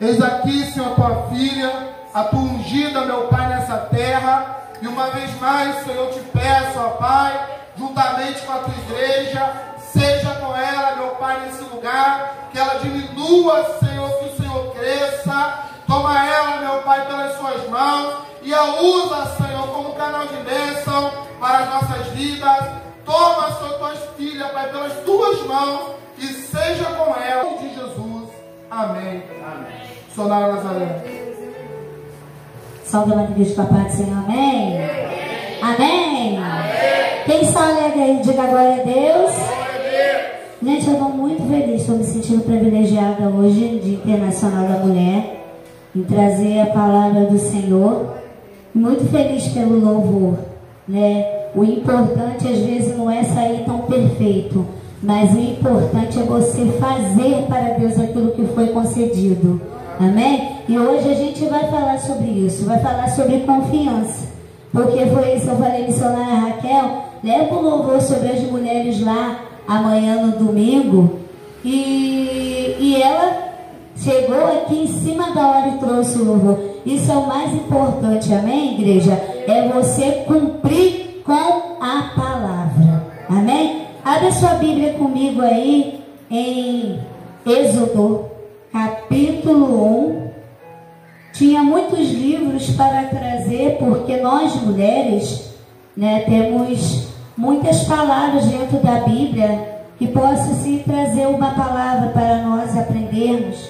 Eis aqui, Senhor, tua filha, a tua ungida, meu Pai, nessa terra. E uma vez mais, Senhor, eu te peço, ó Pai, juntamente com a tua igreja, seja com ela, meu Pai, nesse lugar, que ela diminua, Senhor, que o Senhor cresça. Toma ela, meu Pai, pelas suas mãos e a usa, Senhor, como canal de bênção para as nossas vidas. Toma, Senhor, tuas filhas, Pai, pelas tuas mãos e seja com ela, em nome de Jesus. Amém. Amém. Sonara Nazaré. Salve a igreja com a paz do Senhor. Amém. Amém. Amém. Quem está alegre aí, diga glória a Deus. Gente, eu estou muito feliz, estou me sentindo privilegiada hoje, Dia Internacional da Mulher, em trazer a palavra do Senhor. Muito feliz pelo louvor, né? O importante às vezes não é sair tão perfeito, mas o importante é você fazer para Deus aquilo que foi concedido. Amém? E hoje a gente vai falar sobre isso, vai falar sobre confiança, porque foi isso que eu falei, missionária Raquel, leva o louvor sobre as mulheres lá amanhã no domingo, e ela chegou aqui em cima da hora e trouxe o louvor. Isso é o mais importante, amém, igreja? É você cumprir com a palavra, amém? Abre a sua Bíblia comigo aí em Êxodo capítulo 1. Tinha muitos livros para trazer, porque nós mulheres, né, temos muitas palavras dentro da Bíblia que possa se trazer uma palavra para nós aprendermos.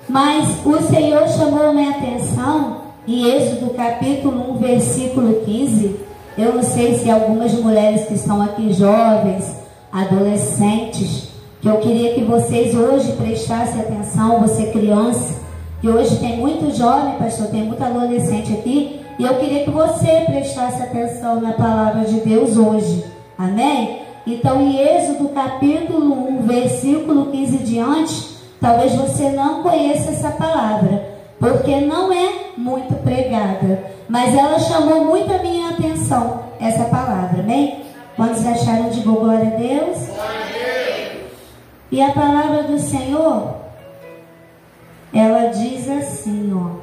Mas o Senhor chamou minha atenção em Êxodo capítulo 1, versículo 15. Eu não sei se algumas mulheres que estão aqui, jovens, adolescentes, que eu queria que vocês hoje prestassem atenção, você criança, que hoje tem muito jovem, pastor, tem muito adolescente aqui, e eu queria que você prestasse atenção na palavra de Deus hoje, amém? Então, em Êxodo capítulo 1, versículo 15 diante, talvez você não conheça essa palavra, porque não é muito pregada, mas ela chamou muito a minha atenção, essa palavra, amém? Quantos acharam de glória a Deus? E a palavra do Senhor, ela diz assim, ó: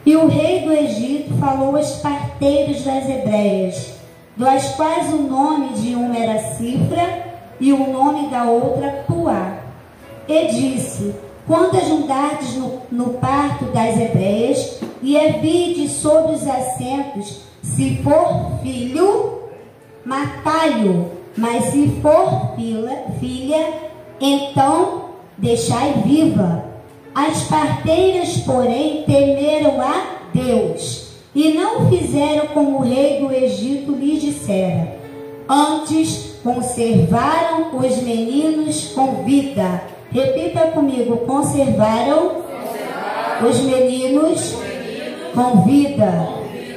e o rei do Egito falou aos parteiros das hebreias, das quais o nome de uma era Cifra e o nome da outra Puá, e disse: quando ajuntardes no parto das hebreias, e vides sobre os assentos, se for filho, matai-o, mas se for filha, então deixai viva. As parteiras, porém, temeram a Deus, e não fizeram como o rei do Egito lhes dissera. Antes, conservaram os meninos com vida. Repita comigo: conservaram os meninos com vida.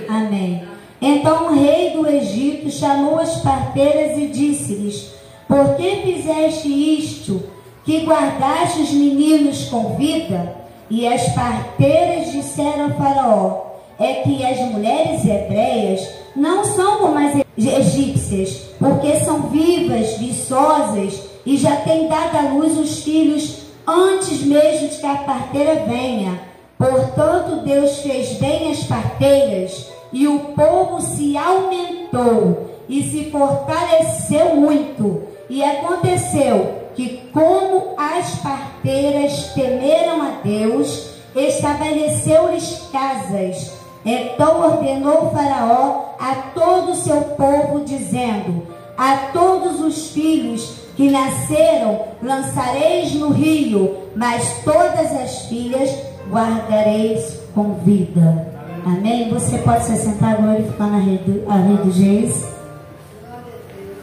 Amém. Então o rei do Egito chamou as parteiras e disse-lhes: por que fizeste isto, que guardaste os meninos com vida? E as parteiras disseram a Faraó: é que as mulheres hebreias não são como as egípcias, porque são vivas, viçosas, e já têm dado à luz os filhos antes mesmo de que a parteira venha. Portanto, Deus fez bem as parteiras, e o povo se aumentou e se fortaleceu muito. E aconteceu que, como as parteiras temeram a Deus, estabeleceu-lhes casas. Então ordenou Faraó a todo o seu povo, dizendo: a todos os filhos que nasceram lançareis no rio, mas todas as filhas guardareis com vida. Amém? Você pode se sentar glorificando a rei dos reis.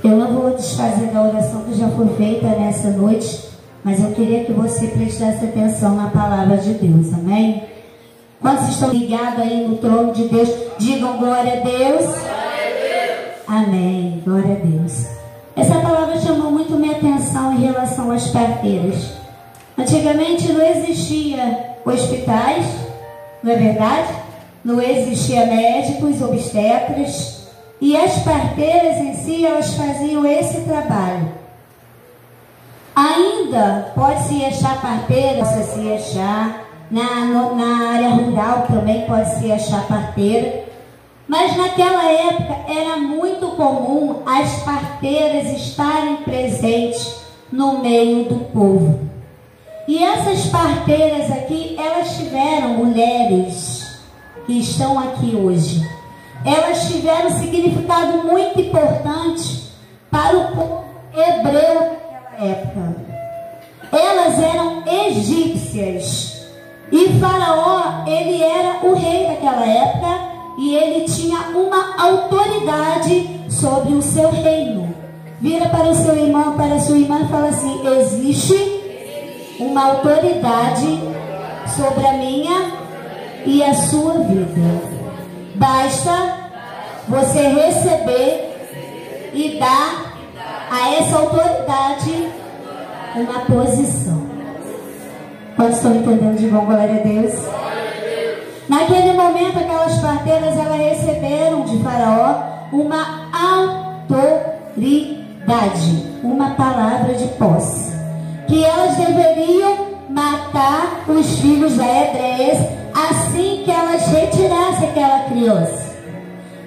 Eu não vou desfazer da oração que já foi feita nessa noite, mas eu queria que você prestasse atenção na palavra de Deus. Amém? Quantos estão ligados aí no trono de Deus, digam glória a Deus. Glória a Deus. Amém. Glória a Deus. Essa palavra chamou muito minha atenção em relação às parteiras. Antigamente não existia hospitais, não é verdade? Não existia médicos, obstetras, e as parteiras em si, elas faziam esse trabalho. Ainda pode-se achar parteira, pode-se achar, na área rural também pode-se achar parteira. Mas naquela época era muito comum as parteiras estarem presentes no meio do povo. E essas parteiras aqui, elas tiveram, mulheres que estão aqui hoje, elas tiveram um significado muito importante para o povo hebreu naquela época. Elas eram egípcias. E Faraó, ele era o rei daquela época e ele tinha uma autoridade sobre o seu reino. Vira para o seu irmão, para a sua irmã e fala assim: existe uma autoridade sobre a minha e a sua vida. Basta você receber e dar a essa autoridade uma posição. Quantos estão entendendo de bom? Glória a Deus. Naquele momento, aquelas parteiras, elas receberam de Faraó uma autoridade, uma palavra de posse, que elas deveriam matar os filhos da Hebreias assim que elas retirassem aquela criança.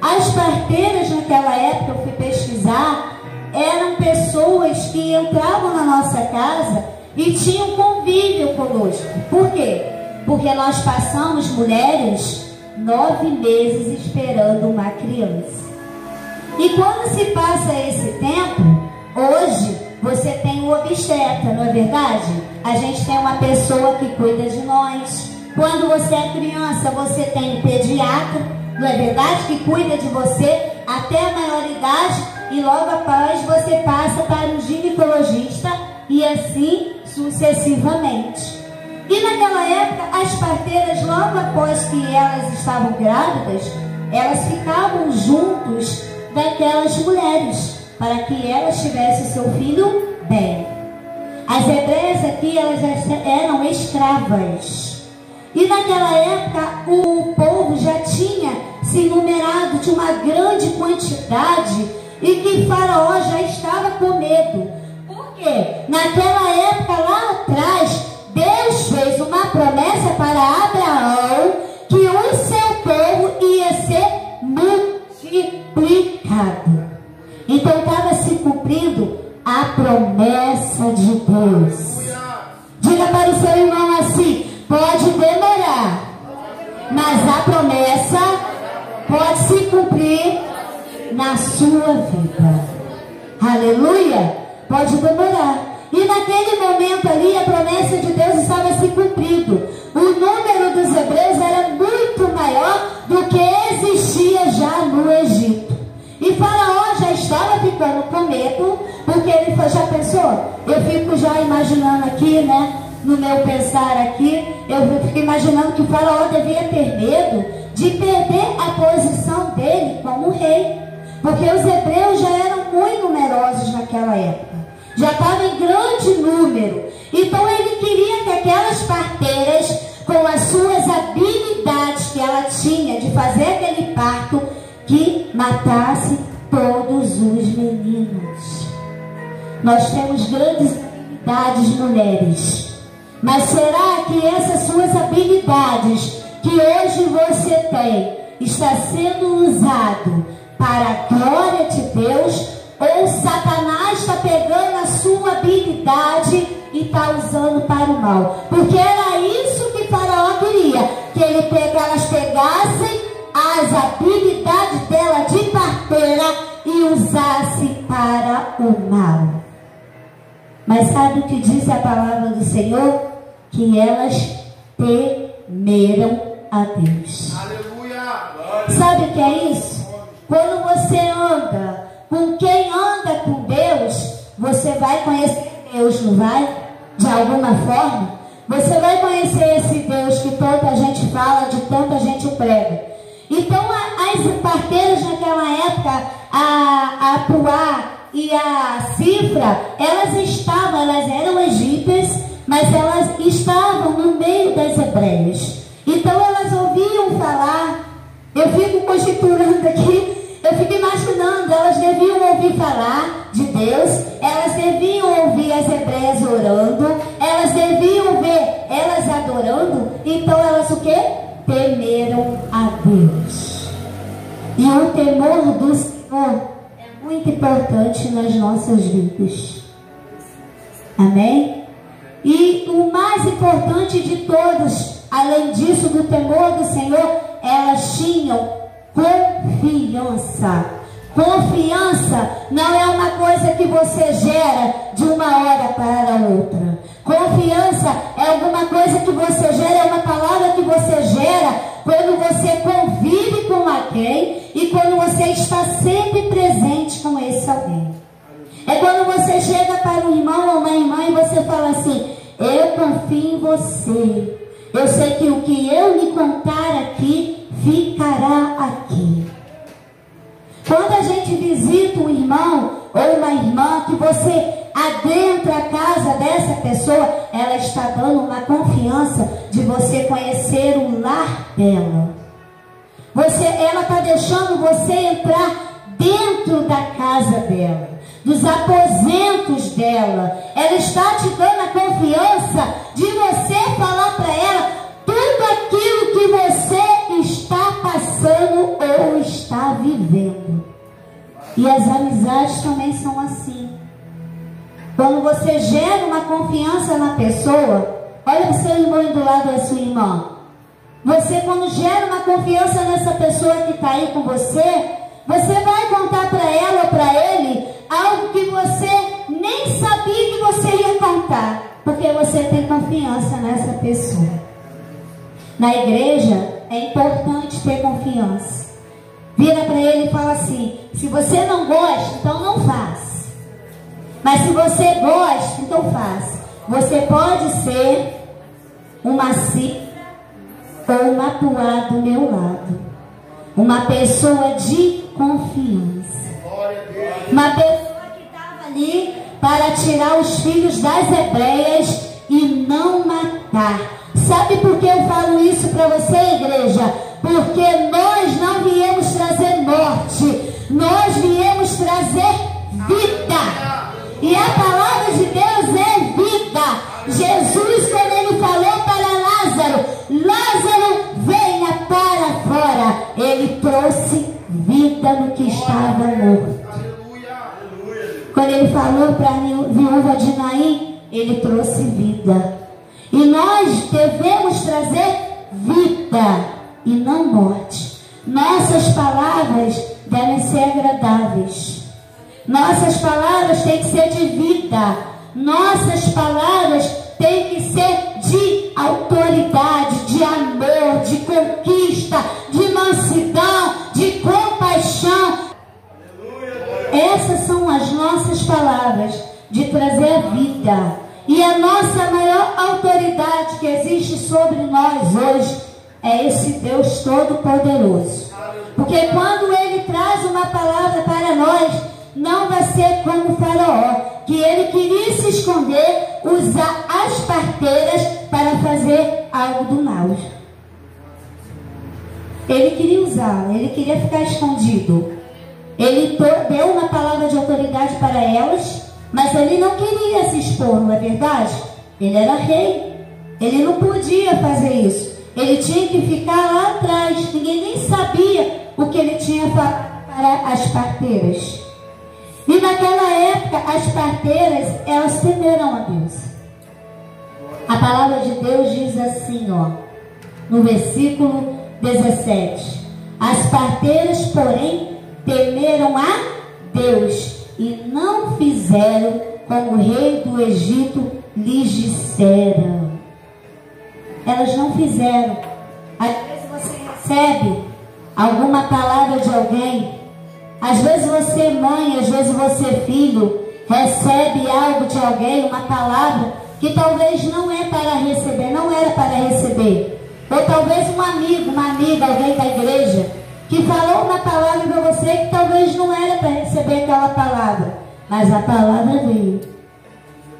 As parteiras naquela época, eu fui pesquisar, eram pessoas que entravam na nossa casa e tinham convívio conosco. Por quê? Porque nós passamos, mulheres, 9 meses esperando uma criança. E quando se passa esse tempo, hoje você tem o obstetra, não é verdade? A gente tem uma pessoa que cuida de nós. Quando você é criança, você tem o pediatra, não é verdade? Que cuida de você até a maioridade, e logo após você passa para um ginecologista e assim sucessivamente. E naquela época, as parteiras, logo após que elas estavam grávidas, elas ficavam juntos daquelas mulheres, para que elas tivessem o seu filho bem. As hebreias aqui, elas eram escravas. E naquela época, o povo já tinha se numerado de uma grande quantidade e que Faraó já estava com medo. Por quê? Naquela época, lá atrás, Deus fez uma promessa para Abraão que o seu povo ia ser multiplicado. Então estava se cumprindo a promessa de Deus. Diga para o seu irmão assim: pode demorar, mas a promessa pode se cumprir na sua vida. Aleluia! Pode demorar. E naquele momento ali, a promessa de Deus estava se cumprindo. O número dos hebreus era muito maior do que existia já no Egito. E Faraó já estava ficando com medo, porque ele foi, já pensou? Eu fico já imaginando aqui, né? No meu pensar aqui, eu fico imaginando que o Faraó devia ter medo de perder a posição dele como rei. Porque os hebreus já eram muito numerosos naquela época. Já estava em grande número. Então ele queria que aquelas parteiras, com as suas habilidades que ela tinha de fazer aquele parto, que matasse todos os meninos. Nós temos grandes habilidades, mulheres. Mas será que essas suas habilidades que hoje você tem está sendo usado para a glória de Deus? Ou Satanás está pegando a sua habilidade e está usando para o mal? Porque era isso que Faraó queria, que elas pegassem as habilidades dela de parteira e usassem para o mal. Mas sabe o que diz a palavra do Senhor? Que elas temeram a Deus. Aleluia! Sabe o que é isso? Quando você anda com quem anda com Deus, você vai conhecer Deus, não vai? De alguma forma? Você vai conhecer esse Deus que tanta gente fala, de tanta gente prega. Então, as parteiras naquela época, a Puá e a Cifra, elas eram egípcias, mas elas estavam no meio das hebreias. Então, elas ouviam falar. Eu fico conjecturando aqui, eu fico imaginando, elas deviam ouvir falar de Deus, elas deviam ouvir as hebreias orando, elas deviam ver elas adorando, então elas o quê? Temeram a Deus. E o temor do Senhor é muito importante nas nossas vidas. Amém? E o mais importante de todos, além disso, do temor do Senhor, elas tinham confiança. Confiança não é uma coisa que você gera de uma hora para outra. Confiança é alguma coisa que você gera, é uma palavra que você gera quando você convive com alguém e quando você está sempre presente com esse alguém. É quando você chega para um irmão ou uma irmã e você fala assim: eu confio em você. Eu sei que o que eu lhe contar aqui, ficará aqui. Quando a gente visita um irmão ou uma irmã, que você adentra a casa dessa pessoa, ela está dando uma confiança de você conhecer o lar dela. Ela está deixando você entrar dentro da casa dela, dos aposentos dela. Ela está te dando a confiança de você falar para ela tudo aquilo que você está passando ou está vivendo. E as amizades também são assim. Quando você gera uma confiança na pessoa, olha o seu irmão do lado da sua irmã. Você, quando gera uma confiança nessa pessoa que está aí com você, você vai contar para ela ou para ele algo que você nem sabia que você ia contar, porque você tem confiança nessa pessoa. Na igreja é importante ter confiança. Vira para ele e fala assim: se você não gosta, então não faz. Mas se você gosta, então faz. Você pode ser uma cifra ou uma atuar do meu lado. Uma pessoa de confiança. Uma pessoa que estava ali para tirar os filhos das hebreias e não matar. Sabe por que eu falo isso para você, igreja? Porque nós não viemos trazer morte, nós viemos trazer vida. E a palavra de Deus é vida. Jesus, quando ele falou para Lázaro: Lázaro, venha para fora, ele trouxe vida no que estava morto. Quando ele falou para a viúva de Naim, ele trouxe vida. E nós devemos trazer vida e não morte. Nossas palavras devem ser agradáveis. Nossas palavras têm que ser de vida. Nossas palavras têm que ser de autoridade, de amor, de conquista, de mansidão, de compaixão. Essas são as nossas palavras de trazer vida. E a nossa maior autoridade que existe sobre nós hoje é esse Deus Todo-Poderoso. Porque quando Ele traz uma palavra para nós, não vai ser como o Faraó, que ele queria se esconder, usar as parteiras para fazer algo do mal. Ele queria usar, ele queria ficar escondido. Ele deu uma palavra de autoridade para elas, mas ele não queria se expor, não é verdade? Ele era rei, ele não podia fazer isso. Ele tinha que ficar lá atrás, ninguém nem sabia o que ele tinha para as parteiras. E naquela época, as parteiras, elas temeram a Deus. A palavra de Deus diz assim, ó, no versículo 17: as parteiras, porém, temeram a Deus e não fizeram como o rei do Egito lhes dissera. Elas não fizeram. Às vezes você recebe alguma palavra de alguém. Às vezes você, mãe, às vezes você, filho, recebe algo de alguém, uma palavra que talvez não é para receber, não era para receber. Ou talvez um amigo, uma amiga, alguém da igreja, que falou uma palavra para você que talvez não era para receber aquela palavra. Mas a palavra veio.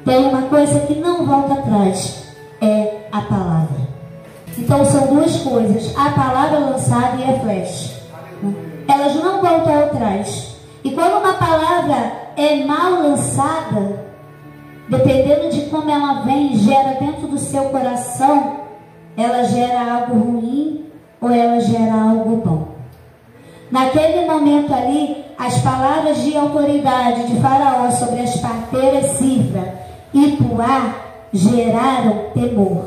Tem uma coisa que não volta atrás, é a palavra. Então são duas coisas: a palavra lançada e a flecha. Elas não voltam atrás. E quando uma palavra é mal lançada, dependendo de como ela vem e gera dentro do seu coração, ela gera algo ruim ou ela gera algo bom. Naquele momento ali, as palavras de autoridade de Faraó sobre as parteiras Sífra e Puá geraram temor.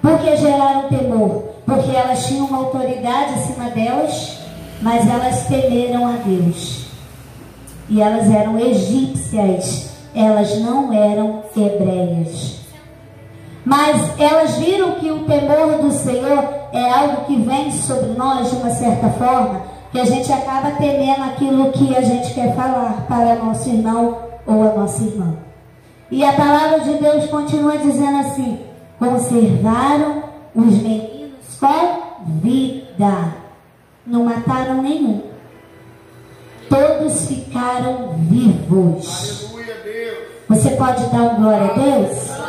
Por que geraram temor? Porque elas tinham uma autoridade acima delas, mas elas temeram a Deus. E elas eram egípcias, elas não eram hebreias. Mas elas viram que o temor do Senhor é algo que vem sobre nós de uma certa forma, que a gente acaba temendo aquilo que a gente quer falar para nosso irmão ou a nossa irmã. E a palavra de Deus continua dizendo assim: conservaram os meninos com vida, não mataram nenhum, todos ficaram vivos. Aleluia, Deus. Você pode dar um glória a Deus?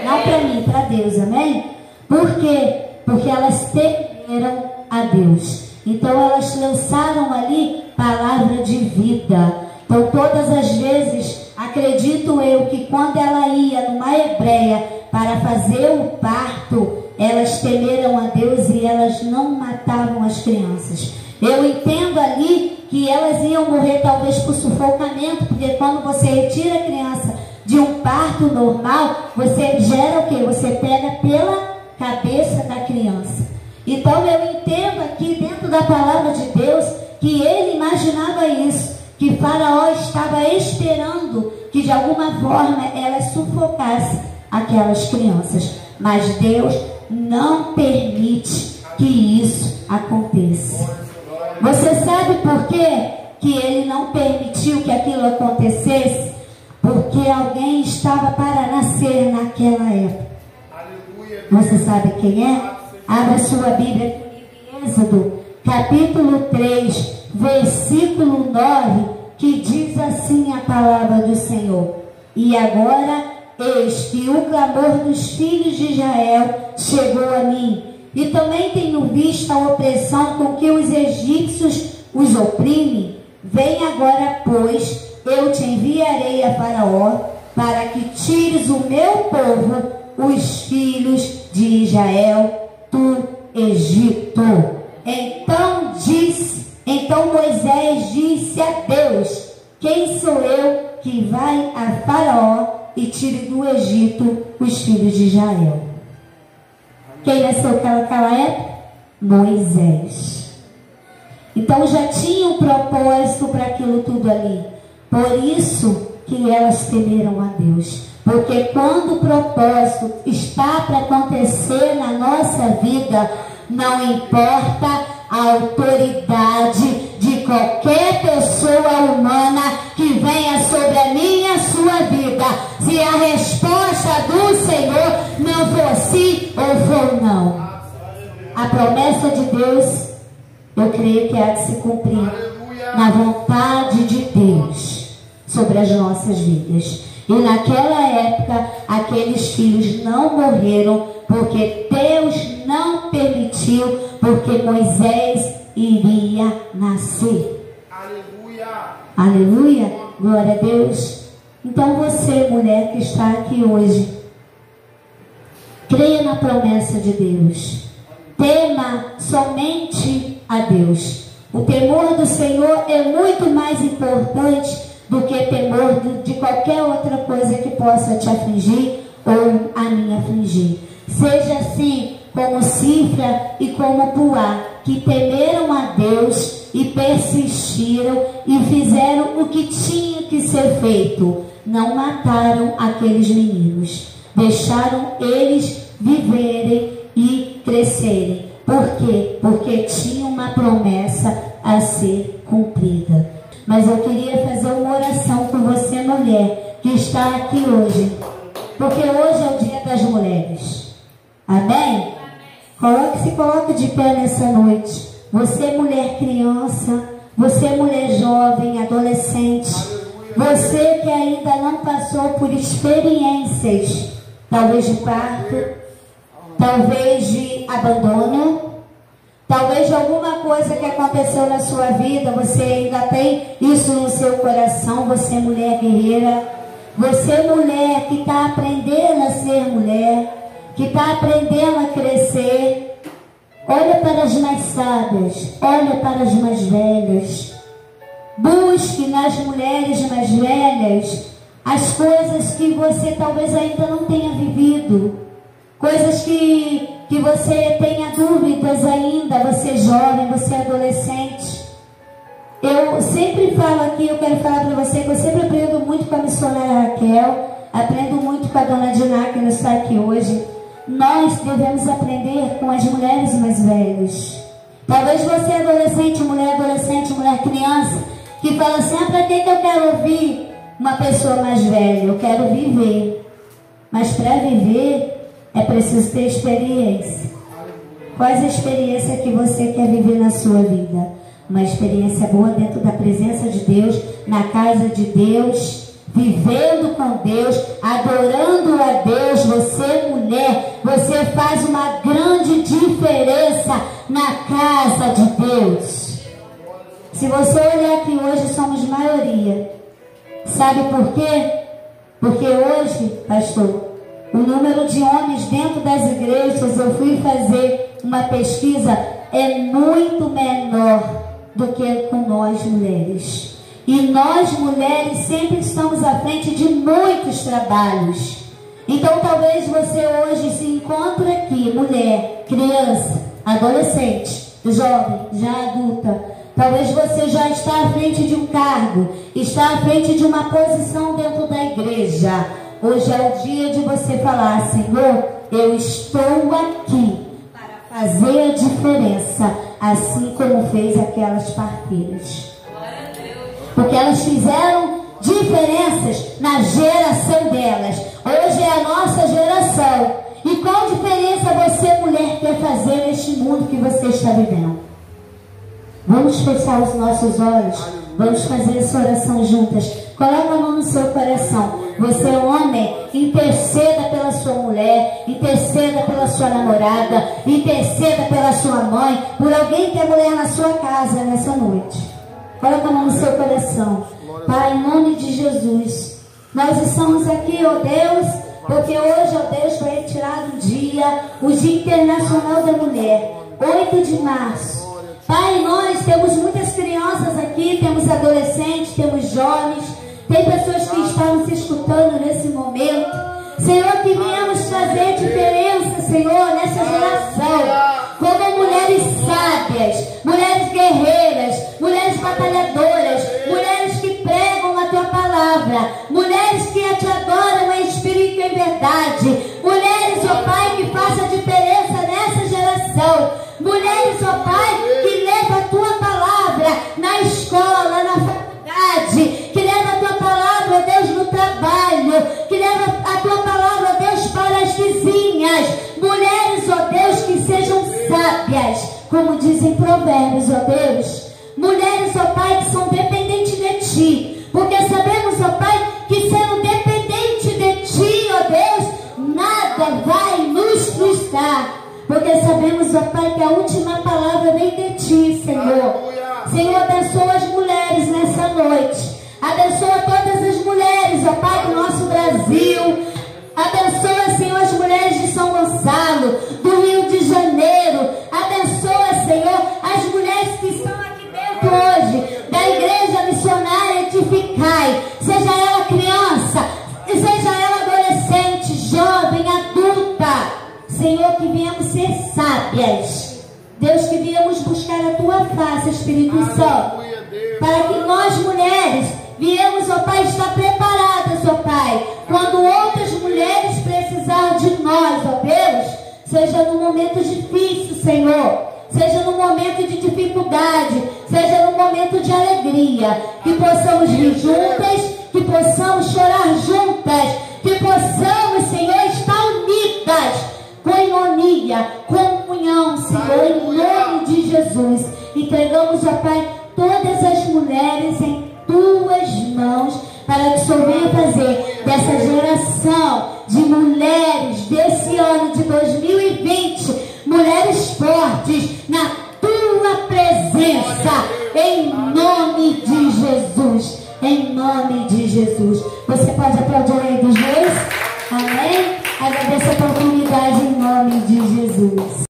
Não para mim, para Deus, amém? Por quê? Porque elas temeram a Deus. Então elas lançaram ali palavra de vida. Então todas as vezes, acredito eu, que quando ela ia numa hebreia para fazer o parto, elas temeram a Deus e elas não matavam as crianças. Eu entendo ali que elas iam morrer talvez por sufocamento, porque quando você retira a criança de um parto normal, você gera o quê? Você pega pela cabeça da criança. Então eu entendo aqui dentro da palavra de Deus que ele imaginava isso, que Faraó estava esperando que de alguma forma ela sufocasse aquelas crianças. Mas Deus não permite que isso aconteça. Você sabe por quê que ele não permitiu que aquilo acontecesse? Porque alguém estava para nascer naquela época. Você sabe quem é? Abra sua Bíblia em Êxodo, capítulo 3, versículo 9, que diz assim a palavra do Senhor: e agora, eis que o clamor dos filhos de Israel chegou a mim, e também tenho visto a opressão com que os egípcios os oprimem. Vem agora, pois, eu te enviarei a Faraó, para que tires o meu povo, os filhos de Israel, do Egito. Então Moisés disse a Deus: quem sou eu que vai a Faraó e tire do Egito os filhos de Israel? Quem nasceu naquela época? Moisés. Então já tinha um propósito para aquilo tudo ali. Por isso que elas temeram a Deus. Porque quando o propósito está para acontecer na nossa vida, não importa a autoridade de qualquer pessoa humana que venha sobre a minha e a sua vida, se a resposta do Senhor não for sim ou for não. A promessa de Deus, eu creio que há de se cumprir na vontade de Deus sobre as nossas vidas. E naquela época, aqueles filhos não morreram, porque Deus não permitiu, porque Moisés iria nascer. Aleluia. Aleluia. Glória a Deus. Então você, mulher que está aqui hoje, creia na promessa de Deus. Tema somente a Deus. O temor do Senhor é muito mais importante do que temor de qualquer outra coisa que possa te afligir ou a mim afligir. Seja assim como Sífra e como Puá, que temeram a Deus e persistiram e fizeram o que tinha que ser feito. Não mataram aqueles meninos, deixaram eles viverem e crescerem. Por quê? Porque tinha uma promessa a ser cumprida. Mas eu queria fazer uma oração por você, mulher, que está aqui hoje. Porque hoje é o dia das mulheres. Amém? Se coloque de pé nessa noite. Você, mulher criança, você, mulher jovem, adolescente, você que ainda não passou por experiências, talvez de parto, talvez de abandono, talvez de alguma coisa que aconteceu na sua vida, você ainda tem isso no seu coração, você é mulher guerreira, você é mulher que está aprendendo a ser mulher, que está aprendendo a crescer. Olha para as mais sábias, olha para as mais velhas. Busque nas mulheres mais velhas as coisas que você talvez ainda não tenha vivido, coisas que você tenha dúvidas ainda, você é jovem, você é adolescente. Eu sempre falo aqui, eu quero falar para você que eu sempre aprendo muito com a missionária Raquel, aprendo muito com a dona Diná, que não está aqui hoje. Nós devemos aprender com as mulheres mais velhas. Talvez você é adolescente, mulher criança, que fala assim, para que eu quero ouvir uma pessoa mais velha? Eu quero viver. Mas para viver, é preciso ter experiência. Qual é a experiência que você quer viver na sua vida? Uma experiência boa dentro da presença de Deus, na casa de Deus, vivendo com Deus, adorando a Deus. Você, mulher, você faz uma grande diferença na casa de Deus. Se você olhar aqui hoje, somos maioria. Sabe por quê? Porque hoje, pastor, o número de homens dentro das igrejas, eu fui fazer uma pesquisa, é muito menor do que com nós mulheres. E nós mulheres sempre estamos à frente de muitos trabalhos. Então talvez você hoje se encontre aqui, mulher, criança, adolescente, jovem, já adulta. Talvez você já está à frente de um cargo, está à frente de uma posição dentro da igreja. Hoje é o dia de você falar, Senhor, eu estou aqui para fazer a diferença, assim como fez aquelas parteiras. Porque elas fizeram diferenças na geração delas. Hoje é a nossa geração. E qual diferença você, mulher, quer fazer neste mundo que você está vivendo? Vamos fechar os nossos olhos. Vamos fazer essa oração juntas. Coloca a mão no seu coração. Você, homem, interceda pela sua mulher, interceda pela sua namorada, interceda pela sua mãe, por alguém que é mulher na sua casa nessa noite. Coloca a mão no seu coração. Pai, em nome de Jesus, nós estamos aqui, ó Deus, porque hoje, ó Deus, foi retirado o Dia Internacional da Mulher, 8 de março. Pai, nós temos muitas crianças aqui, temos adolescentes, temos jovens, tem pessoas que estão se escutando nesse momento. Senhor, que viemos trazer diferença, Senhor, nessa geração. Como mulheres sábias, mulheres guerreiras, mulheres batalhadoras, mulheres que pregam a Tua palavra, mulheres que Te adoram em espírito e em verdade, mulheres, ó Pai, que façam a diferença nessa geração, mulheres, ó Pai, que levam a Tua palavra na escola, na faculdade, que levam a Tua palavra, Deus, no trabalho, que levam a Tua palavra, Deus, para as vizinhas, mulheres, ó Deus, que sejam sábias, como dizem Provérbios, ó Deus, mulheres, ó Pai, que são dependentes de Ti, porque sabemos, ó Pai, que sendo dependente de Ti, ó Deus, nada vai nos frustrar, porque sabemos, ó Pai, que a última palavra vem de Ti, Senhor. Senhor, abençoa as mulheres nessa noite, abençoa todas as mulheres, ó Pai, do nosso Brasil, abençoa, Senhor, as mulheres de São Gonçalo, do Rio de Janeiro, abençoa, Senhor, as mulheres que estão aqui dentro hoje, da Igreja Missionária Edificai, seja ela criança, seja ela adolescente, jovem, adulta, Senhor, que viemos ser sábias, Deus, que viemos buscar a Tua face, Espírito Santo, para que nós mulheres viemos, ó Pai, estar preparadas, ó Pai, quando outras mulheres precisarem de nós, ó Deus, seja no momento difícil, Senhor, seja no momento de dificuldade, seja no momento de alegria, que possamos vir juntas, que possamos chorar juntas, que possamos, Senhor, estar unidas, coinonia, comunhão, Senhor, em nome de Jesus. Entregamos, ó Pai, todas as mulheres em Tuas mãos, para que o Senhor venha fazer dessa geração de mulheres desse ano de 2020, mulheres fortes na Tua nome de Jesus. Você pode aplaudir aí dos dois? Amém? Agradeço a oportunidade em nome de Jesus.